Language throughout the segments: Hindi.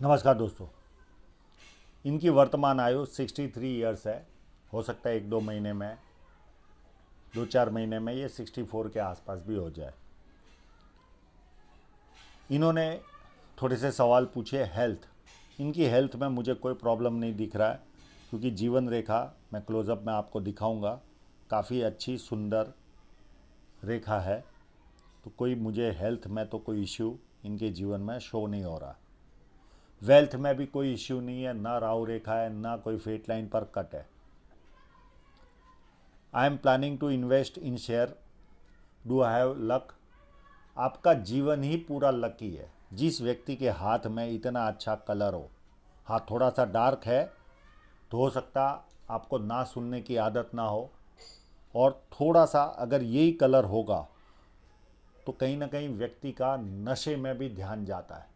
नमस्कार दोस्तों। इनकी वर्तमान आयु 63 ईयर्स है। हो सकता है 1-2 महीने में, 2-4 महीने में ये 64 के आसपास भी हो जाए। इन्होंने थोड़े से सवाल पूछे हेल्थ। इनकी हेल्थ में मुझे कोई प्रॉब्लम नहीं दिख रहा है, क्योंकि जीवन रेखा मैं क्लोज़अप में आपको दिखाऊंगा, काफ़ी अच्छी सुंदर रेखा है। तो कोई मुझे हेल्थ में तो कोई इश्यू इनके जीवन में शो नहीं हो रहा। वेल्थ में भी कोई इश्यू नहीं है, ना राहु रेखा है, ना कोई फेट लाइन पर कट है। I am planning to invest in share, do I have luck. आपका जीवन ही पूरा लकी है। जिस व्यक्ति के हाथ में इतना अच्छा कलर हो, हाथ थोड़ा सा डार्क है तो हो सकता आपको ना सुनने की आदत ना हो, और थोड़ा सा अगर यही कलर होगा तो कहीं ना कहीं व्यक्ति का नशे में भी ध्यान जाता है।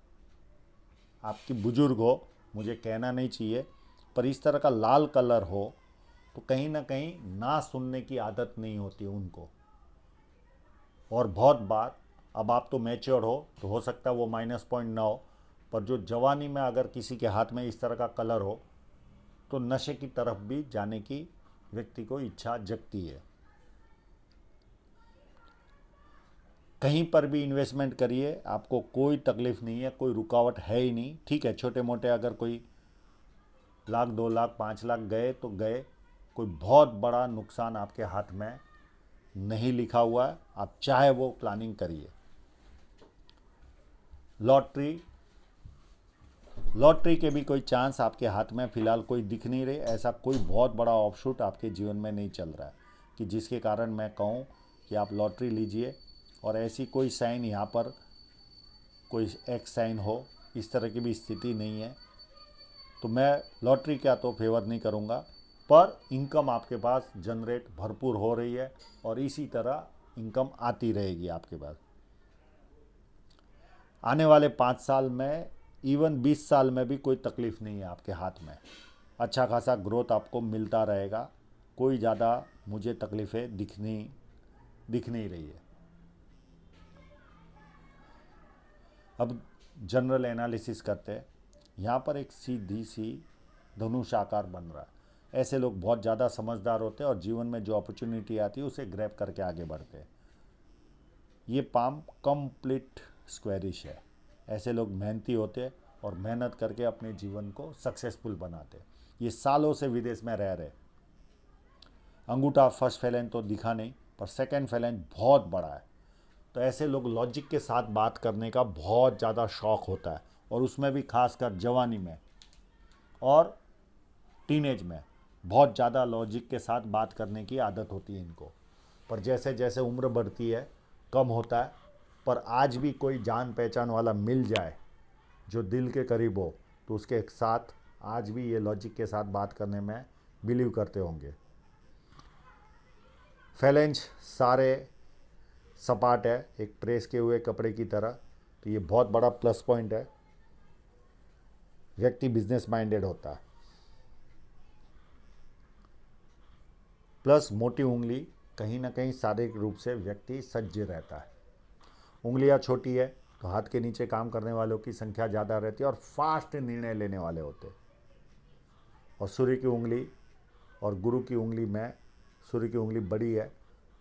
आपकी बुजुर्ग हो, मुझे कहना नहीं चाहिए, पर इस तरह का लाल कलर हो तो कहीं ना कहीं ना सुनने की आदत नहीं होती उनको। और बहुत बार, अब आप तो मैच्योर हो सकता है वो माइनस पॉइंट ना हो, पर जो जवानी में अगर किसी के हाथ में इस तरह का कलर हो तो नशे की तरफ भी जाने की व्यक्ति को इच्छा जगती है। कहीं पर भी इन्वेस्टमेंट करिए, आपको कोई तकलीफ नहीं है, कोई रुकावट है ही नहीं। ठीक है, छोटे मोटे अगर कोई लाख 2 लाख 5 लाख गए तो गए, कोई बहुत बड़ा नुकसान आपके हाथ में नहीं लिखा हुआ है। आप चाहे वो प्लानिंग करिए। लॉटरी, लॉटरी के भी कोई चांस आपके हाथ में फ़िलहाल कोई दिख नहीं रहे। ऐसा कोई बहुत बड़ा ऑफशूट आपके जीवन में नहीं चल रहा है कि जिसके कारण मैं कहूँ कि आप लॉटरी लीजिए। और ऐसी कोई साइन यहाँ पर कोई एक्स साइन हो, इस तरह की भी स्थिति नहीं है। तो मैं लॉटरी का तो फेवर नहीं करूँगा, पर इनकम आपके पास जनरेट भरपूर हो रही है और इसी तरह इनकम आती रहेगी आपके पास। आने वाले 5 साल में, इवन 20 साल में भी कोई तकलीफ़ नहीं है आपके हाथ में। अच्छा खासा ग्रोथ आपको मिलता रहेगा। कोई ज़्यादा मुझे तकलीफ़ें दिख नहीं रही है। अब जनरल एनालिसिस करते हैं। यहाँ पर एक सीधी सी धनुष आकार बन रहा है। ऐसे लोग बहुत ज़्यादा समझदार होते हैं और जीवन में जो अपॉर्चुनिटी आती है उसे ग्रैब करके आगे बढ़ते हैं। ये पाम कंप्लीट स्क्वेरिश है। ऐसे लोग मेहनती होते हैं और मेहनत करके अपने जीवन को सक्सेसफुल बनाते हैं। ये सालों से विदेश में रह रहे। अंगूठा फर्स्ट फैलेंज तो दिखा नहीं, पर सेकंड फैलेंज बहुत बड़ा है। तो ऐसे लोग लॉजिक के साथ बात करने का बहुत ज़्यादा शौक होता है, और उसमें भी खासकर जवानी में और टीनेज में बहुत ज़्यादा लॉजिक के साथ बात करने की आदत होती है इनको। पर जैसे जैसे उम्र बढ़ती है कम होता है। पर आज भी कोई जान पहचान वाला मिल जाए जो दिल के करीब हो तो उसके साथ आज भी ये लॉजिक के साथ बात करने में बिलीव करते होंगे। फैलेंज सारे सपाट है, एक प्रेस के हुए कपड़े की तरह। तो ये बहुत बड़ा प्लस पॉइंट है। व्यक्ति बिजनेस माइंडेड होता है। प्लस मोटी उंगली, कहीं ना कहीं शारीरिक रूप से व्यक्ति सज्ज रहता है। उंगलियां छोटी है तो हाथ के नीचे काम करने वालों की संख्या ज़्यादा रहती है और फास्ट निर्णय लेने वाले होते हैं। और सूर्य की उंगली और गुरु की उंगली में सूर्य की उंगली बड़ी है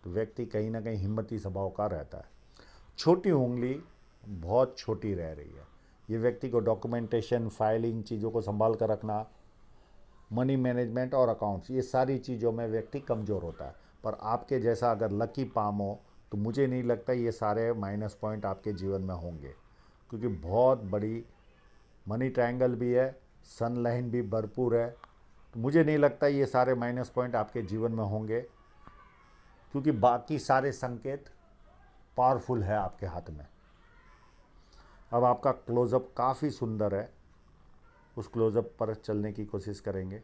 तो व्यक्ति कहीं ना कहीं हिम्मती स्वभाव का रहता है। छोटी उंगली बहुत छोटी रह रही है। ये व्यक्ति को डॉक्यूमेंटेशन, फाइलिंग, चीज़ों को संभाल कर रखना, मनी मैनेजमेंट और अकाउंट्स, ये सारी चीज़ों में व्यक्ति कमज़ोर होता है। पर आपके जैसा अगर लकी पाम हो तो मुझे नहीं लगता ये सारे माइनस पॉइंट आपके जीवन में होंगे, क्योंकि बहुत बड़ी मनी ट्रायंगल भी है, सन लाइन भी भरपूर है। तो मुझे नहीं लगता ये सारे माइनस पॉइंट आपके जीवन में होंगे, क्योंकि बाकी सारे संकेत पावरफुल है आपके हाथ में। अब आपका क्लोज़अप काफ़ी सुंदर है, उस क्लोज़अप पर चलने की कोशिश करेंगे।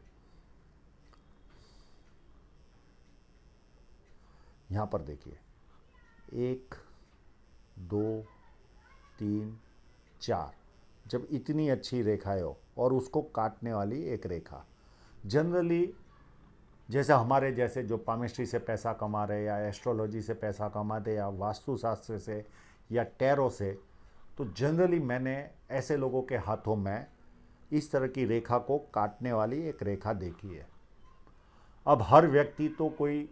यहाँ पर देखिए, 1 2 3 4, जब इतनी अच्छी रेखाएं हो और उसको काटने वाली एक रेखा। जनरली जैसे हमारे जैसे जो पामिस्ट्री से पैसा कमा रहे, या एस्ट्रोलॉजी से पैसा कमाते, या वास्तुशास्त्र से, या टैरो से, तो जनरली मैंने ऐसे लोगों के हाथों में इस तरह की रेखा को काटने वाली एक रेखा देखी है। अब हर व्यक्ति तो कोई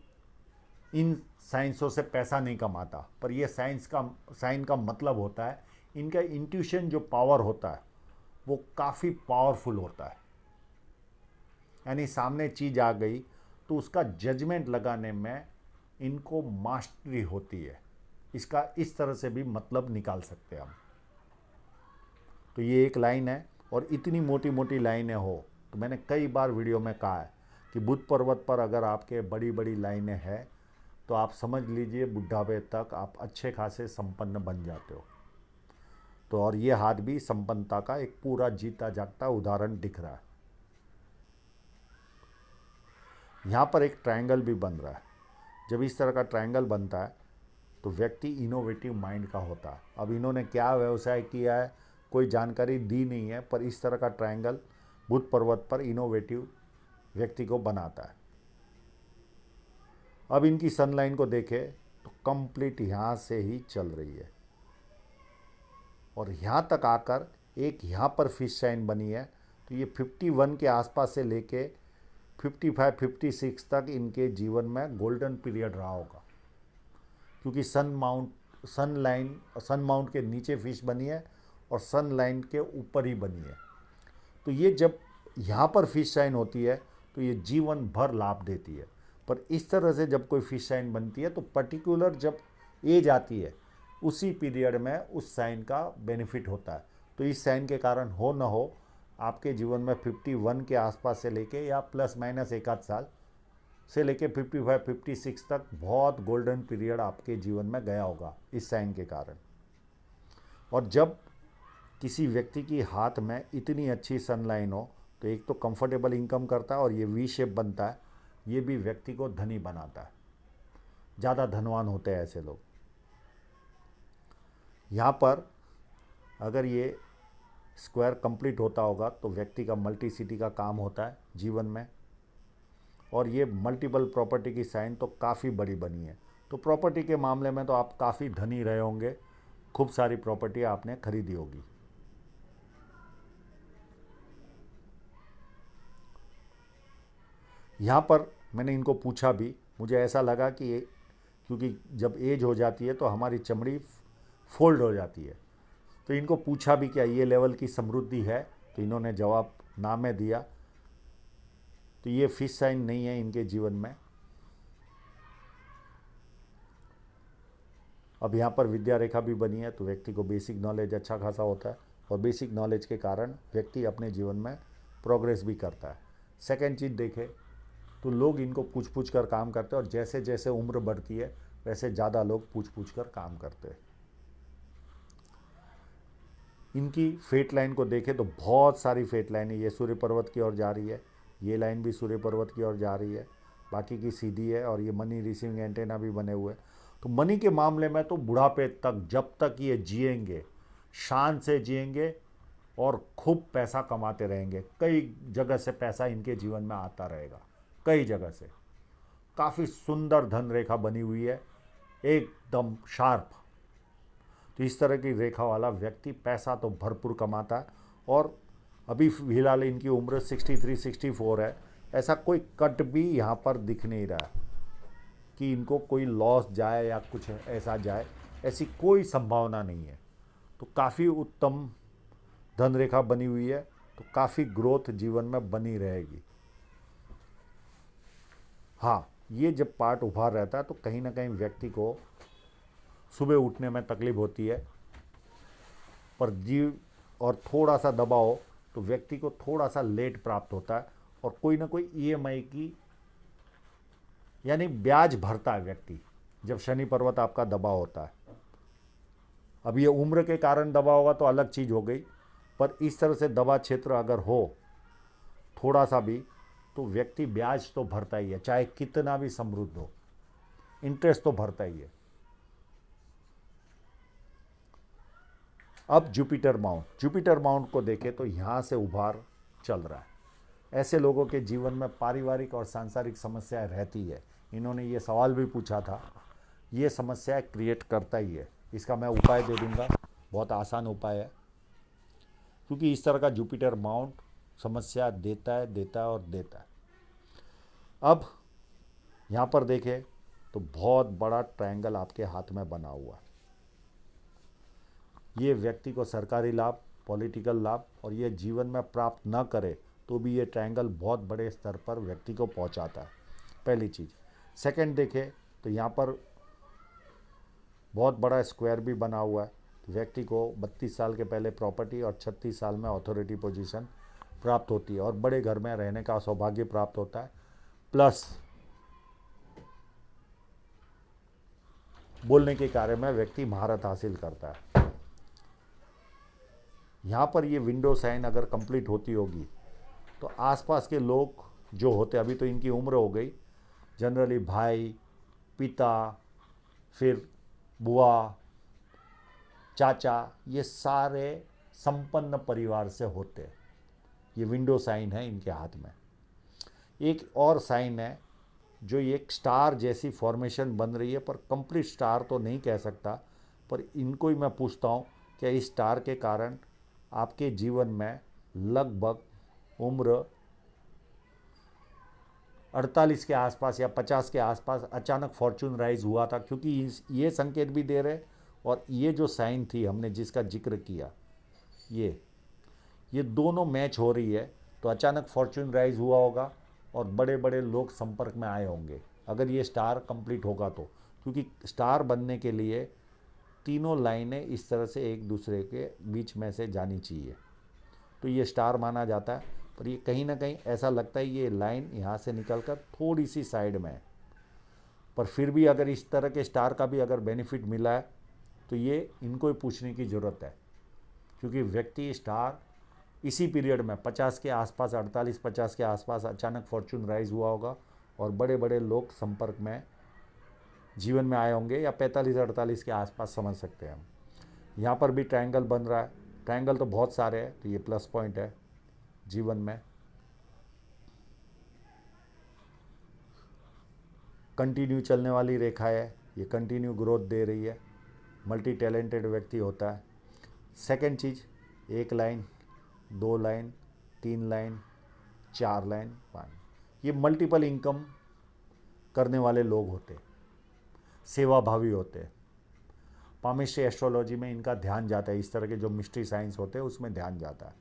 इन साइंसों से पैसा नहीं कमाता, पर यह साइन का मतलब होता है इनका इंट्यूशन जो पावर होता है वो काफ़ी पावरफुल होता है। यानी सामने चीज़ आ गई तो उसका जजमेंट लगाने में इनको मास्टरी होती है। इसका इस तरह से भी मतलब निकाल सकते हैं हम। तो ये एक लाइन है, और इतनी मोटी मोटी लाइनें हो तो मैंने कई बार वीडियो में कहा है कि बुद्ध पर्वत पर अगर आपके बड़ी बड़ी लाइनें हैं तो आप समझ लीजिए बुढ़ापे तक आप अच्छे खासे संपन्न बन जाते हो। तो और ये हाथ भी संपन्नता का एक पूरा जीता जागता उदाहरण दिख रहा है। यहाँ पर एक ट्रायंगल भी बन रहा है। जब इस तरह का ट्रायंगल बनता है तो व्यक्ति इनोवेटिव माइंड का होता है। अब इन्होंने क्या व्यवसाय किया है कोई जानकारी दी नहीं है, पर इस तरह का ट्रायंगल बुद्ध पर्वत पर इनोवेटिव व्यक्ति को बनाता है। अब इनकी सनलाइन को देखें तो कंप्लीट यहाँ से ही चल रही है, और यहाँ तक आकर एक यहाँ पर फिश साइन बनी है। तो ये 51 के आसपास से लेके 55-56 तक इनके जीवन में गोल्डन पीरियड रहा होगा, क्योंकि सन माउंट के नीचे फिश बनी है और सन लाइन के ऊपर ही बनी है। तो ये जब यहाँ पर फिश साइन होती है तो ये जीवन भर लाभ देती है। पर इस तरह से जब कोई फिश साइन बनती है तो पर्टिकुलर जब एज आती है उसी पीरियड में उस साइन का बेनिफिट होता है। तो इस साइन के कारण हो न हो आपके जीवन में 51 के आसपास से लेके या प्लस माइनस एक आध साल से लेके 55-56 तक बहुत गोल्डन पीरियड आपके जीवन में गया होगा इस साइन के कारण। और जब किसी व्यक्ति की हाथ में इतनी अच्छी सनलाइन हो तो एक तो कंफर्टेबल इनकम करता है, और ये वी शेप बनता है, ये भी व्यक्ति को धनी बनाता है। ज़्यादा धनवान होते हैं ऐसे लोग। यहाँ पर अगर ये स्क्वायर कंप्लीट होता होगा तो व्यक्ति का मल्टी सिटी का काम होता है जीवन में, और ये मल्टीपल प्रॉपर्टी की साइन तो काफ़ी बड़ी बनी है। तो प्रॉपर्टी के मामले में तो आप काफ़ी धनी रहे होंगे, खूब सारी प्रॉपर्टी आपने खरीदी होगी। यहाँ पर मैंने इनको पूछा भी, मुझे ऐसा लगा कि ये क्योंकि जब एज हो जाती है तो हमारी चमड़ी फोल्ड हो जाती है, तो इनको पूछा भी क्या ये लेवल की समृद्धि है, तो इन्होंने जवाब ना में दिया। तो ये फिश साइन नहीं है इनके जीवन में। अब यहाँ पर विद्या रेखा भी बनी है, तो व्यक्ति को बेसिक नॉलेज अच्छा खासा होता है, और बेसिक नॉलेज के कारण व्यक्ति अपने जीवन में प्रोग्रेस भी करता है। सेकेंड चीज़ देखें तो लोग इनको पूछ पूछ कर काम करते हैं, और जैसे जैसे उम्र बढ़ती है वैसे ज़्यादा लोग पूछ पूछ कर काम करते हैं। इनकी फेट लाइन को देखें तो बहुत सारी फेट लाइन है। ये सूर्य पर्वत की ओर जा रही है, ये लाइन भी सूर्य पर्वत की ओर जा रही है, बाकी की सीधी है, और ये मनी रिसीविंग एंटेना भी बने हुए हैं। तो मनी के मामले में तो बुढ़ापे तक जब तक ये जिएंगे शान से जिएंगे और खूब पैसा कमाते रहेंगे। कई जगह से पैसा इनके जीवन में आता रहेगा, कई जगह से। काफ़ी सुंदर धन रेखा बनी हुई है, एकदम शार्प। तो इस तरह की रेखा वाला व्यक्ति पैसा तो भरपूर कमाता है, और अभी फिलहाल इनकी उम्र 63-64 है। ऐसा कोई कट भी यहाँ पर दिख नहीं रहा है कि इनको कोई लॉस जाए या कुछ ऐसा जाए, ऐसी कोई संभावना नहीं है। तो काफ़ी उत्तम धन रेखा बनी हुई है, तो काफ़ी ग्रोथ जीवन में बनी रहेगी। हाँ, ये जब पार्ट उभार रहता है तो कहीं ना कहीं व्यक्ति को सुबह उठने में तकलीफ होती है, पर जीव और थोड़ा सा दबाव तो व्यक्ति को थोड़ा सा लेट प्राप्त होता है, और कोई ना कोई ईएमआई की यानी ब्याज भरता है व्यक्ति जब शनि पर्वत आपका दबा होता है। अब ये उम्र के कारण दबा होगा तो अलग चीज़ हो गई, पर इस तरह से दबा क्षेत्र अगर हो थोड़ा सा भी तो व्यक्ति ब्याज तो भरता ही है, चाहे कितना भी समृद्ध हो, इंटरेस्ट तो भरता ही है। अब जुपिटर माउंट को देखें तो यहाँ से उभार चल रहा है। ऐसे लोगों के जीवन में पारिवारिक और सांसारिक समस्याएं रहती है। इन्होंने ये सवाल भी पूछा था, ये समस्याएं क्रिएट करता ही है। इसका मैं उपाय दे दूंगा, बहुत आसान उपाय है, क्योंकि इस तरह का जुपिटर माउंट समस्या देता है, देता है और देता है। अब यहाँ पर देखें तो बहुत बड़ा ट्रायंगल आपके हाथ में बना हुआ है। ये व्यक्ति को सरकारी लाभ, पॉलिटिकल लाभ और ये जीवन में प्राप्त न करे तो भी ये ट्रायंगल बहुत बड़े स्तर पर व्यक्ति को पहुंचाता है, पहली चीज़। सेकंड देखें तो यहाँ पर बहुत बड़ा स्क्वायर भी बना हुआ है। व्यक्ति को 32 साल के पहले प्रॉपर्टी और 36 साल में अथॉरिटी पोजीशन प्राप्त होती है और बड़े घर में रहने का सौभाग्य प्राप्त होता है। प्लस बोलने के कार्य में व्यक्ति महारत हासिल करता है। यहाँ पर ये विंडो साइन अगर कंप्लीट होती होगी तो आसपास के लोग जो होते, अभी तो इनकी उम्र हो गई, जनरली भाई, पिता, फिर बुआ, चाचा, ये सारे संपन्न परिवार से होते। ये विंडो साइन है इनके हाथ में। एक और साइन है जो एक स्टार जैसी फॉर्मेशन बन रही है, पर कंप्लीट स्टार तो नहीं कह सकता, पर इनको ही मैं पूछता हूँ कि इस स्टार के कारण आपके जीवन में लगभग उम्र 48 के आसपास या 50 के आसपास अचानक फॉर्चून राइज हुआ था, क्योंकि ये संकेत भी दे रहे और ये जो साइन थी हमने जिसका जिक्र किया, ये दोनों मैच हो रही है। तो अचानक फॉर्चून राइज हुआ होगा और बड़े बड़े लोग संपर्क में आए होंगे अगर ये स्टार कंप्लीट होगा तो, क्योंकि स्टार बनने के लिए तीनों लाइनें इस तरह से एक दूसरे के बीच में से जानी चाहिए, तो ये स्टार माना जाता है। पर ये कहीं ना कहीं ऐसा लगता है ये लाइन यहाँ से निकलकर थोड़ी सी साइड में है, पर फिर भी अगर इस तरह के स्टार का भी अगर बेनिफिट मिला है तो ये इनको ही पूछने की ज़रूरत है, क्योंकि व्यक्ति स्टार इसी पीरियड में 50 के आसपास, 48-50 के आसपास अचानक फॉर्चून राइज हुआ होगा और बड़े बड़े लोग संपर्क में जीवन में आए होंगे, या 45-48 के आसपास समझ सकते हैं हम। यहाँ पर भी ट्रायंगल बन रहा है। ट्रायंगल तो बहुत सारे हैं, तो ये प्लस पॉइंट है जीवन में। कंटिन्यू चलने वाली रेखा है, ये कंटिन्यू ग्रोथ दे रही है, मल्टी टैलेंटेड व्यक्ति होता है। सेकंड चीज़, 1 लाइन, 2 लाइन, 3 लाइन, 4 लाइन, 5, ये मल्टीपल इनकम करने वाले लोग होते, सेवाभावी होते। पामिस्ट्री एस्ट्रोलॉजी में इनका ध्यान जाता है, इस तरह के जो मिस्ट्री साइंस होते हैं उसमें ध्यान जाता है।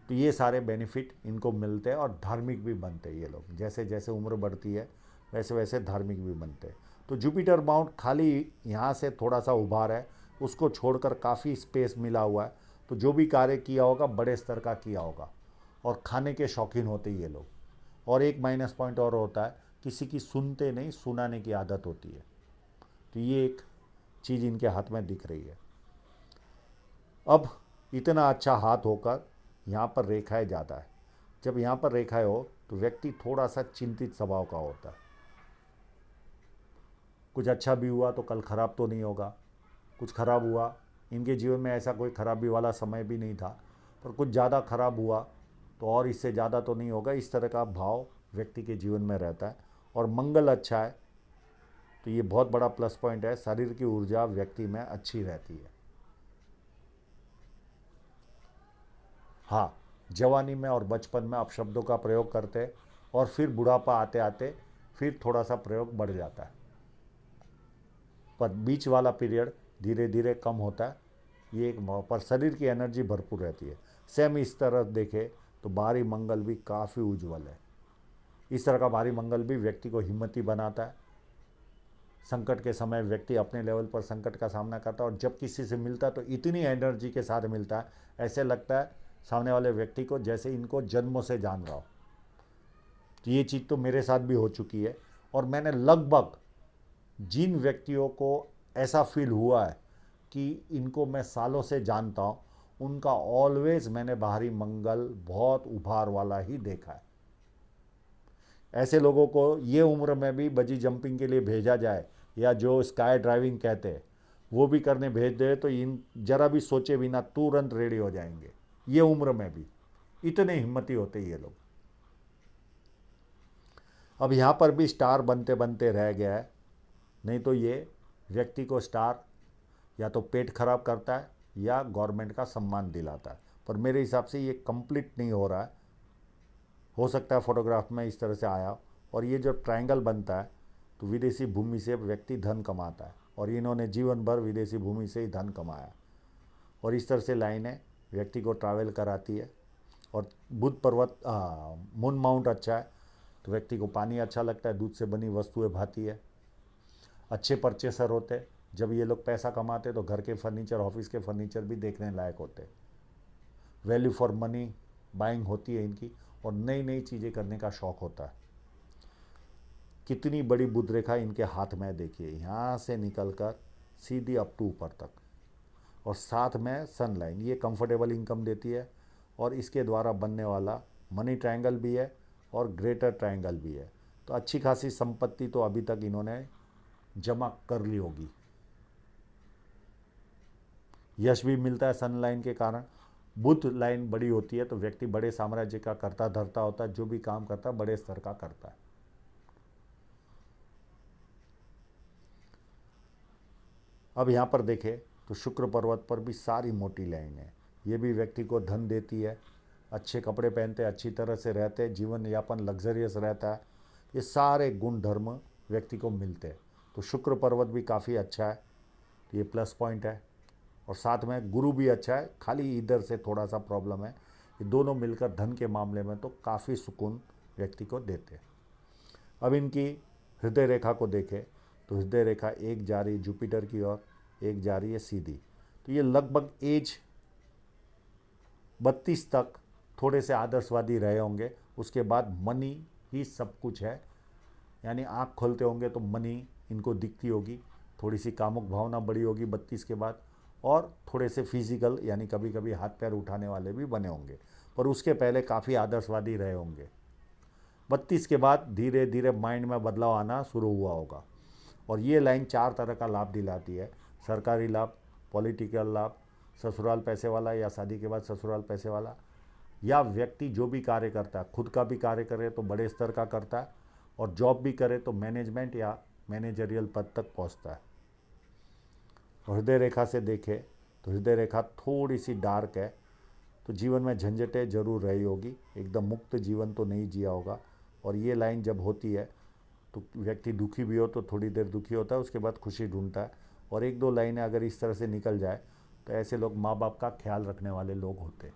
तो ये सारे बेनिफिट इनको मिलते हैं और धार्मिक भी बनते हैं ये लोग। जैसे जैसे उम्र बढ़ती है वैसे वैसे धार्मिक भी बनते हैं। तो जुपिटर बाउंड खाली यहाँ से थोड़ा सा उभार है, उसको छोड़कर काफ़ी स्पेस मिला हुआ है। तो जो भी कार्य किया होगा बड़े स्तर का किया होगा, और खाने के शौकीन होते ये लोग। और एक माइनस पॉइंट और होता है, किसी की सुनते नहीं, सुनाने की आदत होती है। तो ये एक चीज़ इनके हाथ में दिख रही है। अब इतना अच्छा हाथ होकर यहाँ पर रेखाएं ज़्यादा है। जब यहाँ पर रेखाएं हो तो व्यक्ति थोड़ा सा चिंतित स्वभाव का होता है। कुछ अच्छा भी हुआ तो कल खराब तो नहीं होगा, कुछ खराब हुआ, इनके जीवन में ऐसा कोई खराबी वाला समय भी नहीं था, पर कुछ ज़्यादा खराब हुआ तो और इससे ज़्यादा तो नहीं होगा, इस तरह का भाव व्यक्ति के जीवन में रहता है। और मंगल अच्छा है तो ये बहुत बड़ा प्लस पॉइंट है, शरीर की ऊर्जा व्यक्ति में अच्छी रहती है। हाँ, जवानी में और बचपन में अपशब्दों का प्रयोग करते और फिर बुढ़ापा आते आते फिर थोड़ा सा प्रयोग बढ़ जाता है, पर बीच वाला पीरियड धीरे धीरे कम होता है। ये एक पर शरीर की एनर्जी भरपूर रहती है। सेम इस तरह देखे तो भारी मंगल भी काफ़ी उज्जवल है। इस तरह का भारी मंगल भी व्यक्ति को हिम्मती बनाता है। संकट के समय व्यक्ति अपने लेवल पर संकट का सामना करता है, और जब किसी से मिलता है तो इतनी एनर्जी के साथ मिलता है, ऐसे लगता है सामने वाले व्यक्ति को जैसे इनको जन्मों से जान रहा हो। तो ये चीज़ तो मेरे साथ भी हो चुकी है, और मैंने लगभग जिन व्यक्तियों को ऐसा फील हुआ है कि इनको मैं सालों से जानता हूँ, उनका ऑलवेज मैंने बाहरी मंगल बहुत उभार वाला ही देखा है। ऐसे लोगों को ये उम्र में भी बजी जंपिंग के लिए भेजा जाए, या जो स्काई ड्राइविंग कहते हैं वो भी करने भेज दे, तो इन जरा भी सोचे बिना तुरंत रेडी हो जाएंगे। ये उम्र में भी इतने हिम्मती होते ये लोग। अब यहाँ पर भी स्टार बनते बनते रह गया है, नहीं तो ये व्यक्ति को स्टार या तो पेट खराब करता है या गवर्नमेंट का सम्मान दिलाता है, पर मेरे हिसाब से ये कंप्लीट नहीं हो रहा है। हो सकता है फोटोग्राफ में इस तरह से आया। और ये जो ट्रायंगल बनता है तो विदेशी भूमि से व्यक्ति धन कमाता है, और इन्होंने जीवन भर विदेशी भूमि से ही धन कमाया। और इस तरह से लाइनें व्यक्ति को ट्रैवल कराती है। और बुद्ध पर्वत मून माउंट अच्छा है तो व्यक्ति को पानी अच्छा लगता है, दूध से बनी वस्तुएं भाती है। अच्छे परचेसर होते, जब ये लोग पैसा कमाते तो घर के फर्नीचर, ऑफिस के फर्नीचर भी देखने लायक होते। वैल्यू फॉर मनी बाइंग होती है इनकी, और नई नई चीज़ें करने का शौक़ होता है। कितनी बड़ी बुद्ध रेखा इनके हाथ में देखिए, यहाँ से निकल कर सीधी अप टू ऊपर तक, और साथ में सन लाइन। ये कंफर्टेबल इनकम देती है, और इसके द्वारा बनने वाला मनी ट्रायंगल भी है और ग्रेटर ट्रायंगल भी है। तो अच्छी खासी संपत्ति तो अभी तक इन्होंने जमा कर ली होगी। यश भी मिलता है सन लाइन के कारण। बुध लाइन बड़ी होती है तो व्यक्ति बड़े साम्राज्य का कर्ता धर्ता होता है, जो भी काम करता है बड़े स्तर का करता है। अब यहाँ पर देखें तो शुक्र पर्वत पर भी सारी मोटी लाइन है। ये भी व्यक्ति को धन देती है, अच्छे कपड़े पहनते, अच्छी तरह से रहते, जीवन यापन लग्जरियस रहता है। ये सारे गुण धर्म व्यक्ति को मिलते हैं। तो शुक्र पर्वत भी काफ़ी अच्छा है, ये प्लस पॉइंट है। और साथ में गुरु भी अच्छा है, खाली इधर से थोड़ा सा प्रॉब्लम है। ये दोनों मिलकर धन के मामले में तो काफ़ी सुकून व्यक्ति को देते हैं। अब इनकी हृदय रेखा को देखें तो हृदय रेखा एक जा रही जुपिटर की ओर, एक जा रही है सीधी। तो ये लगभग एज 32 तक थोड़े से आदर्शवादी रहे होंगे। उसके बाद मनी ही सब कुछ है, यानी आँख खोलते होंगे तो मनी इनको दिखती होगी। थोड़ी सी कामुक भावना बड़ी होगी 32 के बाद, और थोड़े से फिजिकल यानी कभी कभी हाथ पैर उठाने वाले भी बने होंगे, पर उसके पहले काफ़ी आदर्शवादी रहे होंगे। 32 के बाद धीरे धीरे माइंड में बदलाव आना शुरू हुआ होगा। और ये लाइन 4 तरह का लाभ दिलाती है: सरकारी लाभ, पॉलिटिकल लाभ, ससुराल पैसे वाला या शादी के बाद ससुराल पैसे वाला, या व्यक्ति जो भी कार्य करता है, खुद का भी कार्य करे तो बड़े स्तर का करता है, और जॉब भी करे तो मैनेजमेंट या मैनेजरियल पद तक पहुंचता है। हृदय रेखा से देखें तो हृदय रेखा थोड़ी सी डार्क है, तो जीवन में झंझटें जरूर रही होगी, एकदम मुक्त जीवन तो नहीं जिया होगा। और ये लाइन जब होती है तो व्यक्ति दुखी भी हो तो थोड़ी देर दुखी होता है, उसके बाद खुशी ढूंढता है। और एक दो लाइनें अगर इस तरह से निकल जाए तो ऐसे लोग माँ बाप का ख्याल रखने वाले लोग होते हैं।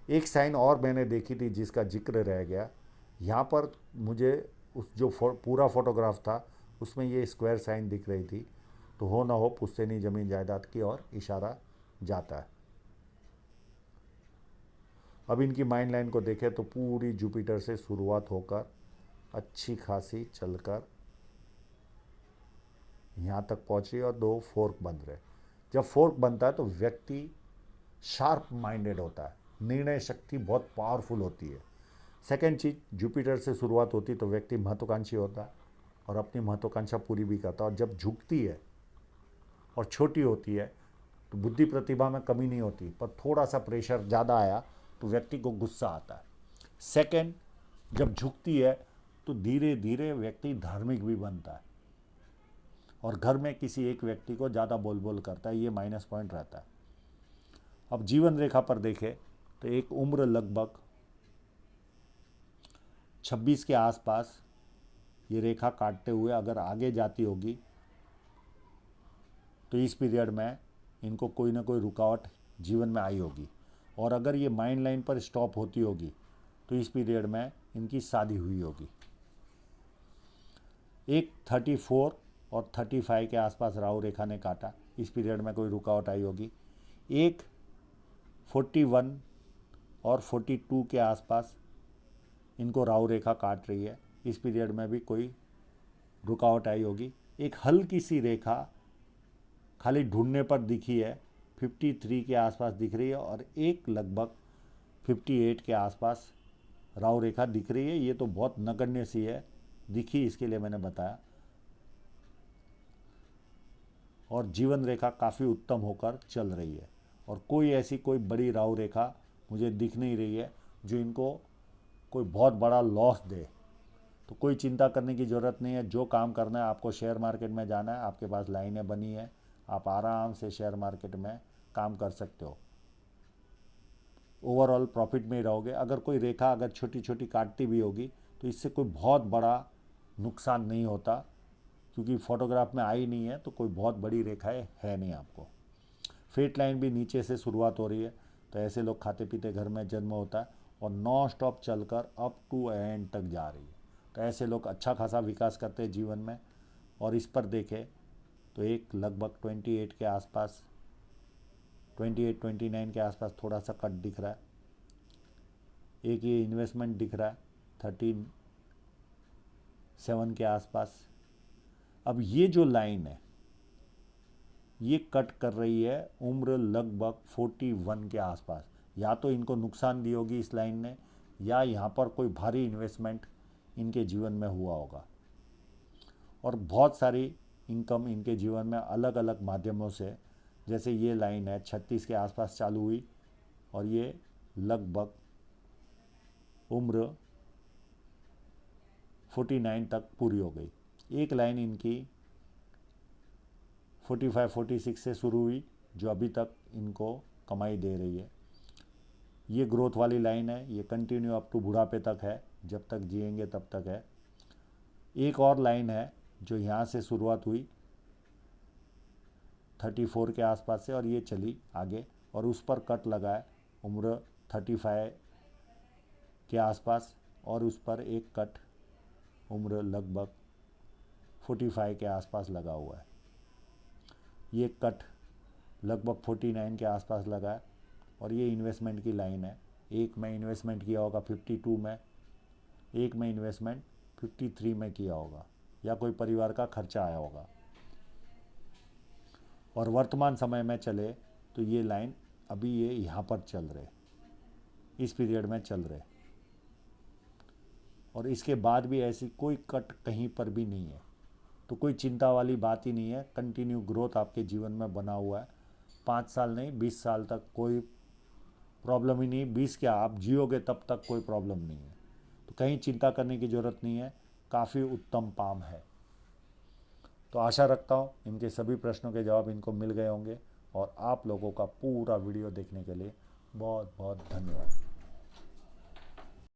एक साइन और मैंने देखी थी जिसका जिक्र रह गया यहाँ पर, मुझे उस जो पूरा फोटोग्राफ था उसमें ये स्क्वायर साइन दिख रही थी। तो हो ना हो पुश्तैनी ज़मीन जायदाद की ओर इशारा जाता है। अब इनकी माइंड लाइन को देखें तो पूरी जुपिटर से शुरुआत होकर अच्छी खासी चलकर यहाँ तक पहुँची, और 2 फोर्क बन रहे। जब फोर्क बनता है तो व्यक्ति शार्प माइंडेड होता है, निर्णय शक्ति बहुत पावरफुल होती है। सेकेंड चीज़, जुपिटर से शुरुआत होती तो व्यक्ति महत्वाकांक्षी होता है और अपनी महत्वाकांक्षा पूरी भी करता है। और जब झुकती है और छोटी होती है तो बुद्धि प्रतिभा में कमी नहीं होती, पर थोड़ा सा प्रेशर ज़्यादा आया तो व्यक्ति को गुस्सा आता है। सेकेंड, जब झुकती है तो धीरे धीरे व्यक्ति धार्मिक भी बनता है, और घर में किसी एक व्यक्ति को ज़्यादा बोल बोल करता है, ये माइनस पॉइंट रहता है। अब जीवन रेखा पर देखें तो एक उम्र लगभग 26 के आसपास ये रेखा काटते हुए अगर आगे जाती होगी तो इस पीरियड में इनको कोई ना कोई रुकावट जीवन में आई होगी। और अगर ये माइंड लाइन पर स्टॉप होती होगी तो इस पीरियड में इनकी शादी हुई होगी। एक 34 और 35 के आसपास राहु रेखा ने काटा, इस पीरियड में कोई रुकावट आई होगी। एक 41 और 42 के आसपास इनको राहु रेखा काट रही है, इस पीरियड में भी कोई रुकावट आई होगी। एक हल्की सी रेखा खाली ढूंढने पर दिखी है, 53 के आसपास दिख रही है, और एक लगभग 58 के आसपास राहु रेखा दिख रही है। ये तो बहुत नगण्य सी है, दिखी इसके लिए मैंने बताया। और जीवन रेखा काफ़ी उत्तम होकर चल रही है, और कोई ऐसी कोई बड़ी राहु रेखा मुझे दिख नहीं रही है जो इनको कोई बहुत बड़ा लॉस दे। तो कोई चिंता करने की ज़रूरत नहीं है। जो काम करना है, आपको शेयर मार्केट में जाना है, आपके पास लाइनें बनी है, आप आराम से शेयर मार्केट में काम कर सकते हो। ओवरऑल प्रॉफिट में ही रहोगे। अगर कोई रेखा अगर छोटी छोटी काटती भी होगी तो इससे कोई बहुत बड़ा नुकसान नहीं होता, क्योंकि फोटोग्राफ में आई नहीं है तो कोई बहुत बड़ी रेखाएं है नहीं आपको। फेट लाइन भी नीचे से शुरुआत हो रही है, तो ऐसे लोग खाते पीते घर में जन्म होता है और नॉन स्टॉप चलकर अप टू एंड तक जा रही है। तो ऐसे लोग अच्छा खासा विकास करते हैं जीवन में। और इस पर देखें तो एक लगभग 28 के आसपास, 28-29 के आसपास थोड़ा सा कट दिख रहा है। एक ये इन्वेस्टमेंट दिख रहा है 37 के आसपास। अब ये जो लाइन है ये कट कर रही है उम्र लगभग 41 के आसपास। या तो इनको नुकसान दी होगी इस लाइन ने, या यहाँ पर कोई भारी इन्वेस्टमेंट इनके जीवन में हुआ होगा। और बहुत सारी इनकम इनके जीवन में अलग अलग माध्यमों से, जैसे ये लाइन है 36 के आसपास चालू हुई और ये लगभग उम्र 49 तक पूरी हो गई। एक लाइन इनकी 45-46 से शुरू हुई जो अभी तक इनको कमाई दे रही है। ये ग्रोथ वाली लाइन है, ये कंटिन्यू अप टू बुढ़ापे तक है, जब तक जिएंगे तब तक है। एक और लाइन है जो यहाँ से शुरुआत हुई 34 के आसपास से और ये चली आगे और उस पर कट लगा है उम्र 35 के आसपास, और उस पर एक कट उम्र लगभग 45 के आसपास लगा हुआ है। ये कट लगभग 49 के आसपास लगा है और ये इन्वेस्टमेंट की लाइन है। एक में इन्वेस्टमेंट किया होगा 52 में, एक में इन्वेस्टमेंट 53 में किया होगा, या कोई परिवार का खर्चा आया होगा। और वर्तमान समय में चले तो ये लाइन अभी ये यहाँ पर चल रहे, इस पीरियड में चल रहे, और इसके बाद भी ऐसी कोई कट कहीं पर भी नहीं है। तो कोई चिंता वाली बात ही नहीं है, कंटिन्यू ग्रोथ आपके जीवन में बना हुआ है। 5 साल नहीं 20 साल तक कोई प्रॉब्लम ही नहीं। 20 क्या, आप जियोगे तब तक कोई प्रॉब्लम नहीं है। तो कहीं चिंता करने की ज़रूरत नहीं है, काफ़ी उत्तम पाम है। तो आशा रखता हूँ इनके सभी प्रश्नों के जवाब इनको मिल गए होंगे। और आप लोगों का पूरा वीडियो देखने के लिए बहुत बहुत धन्यवाद।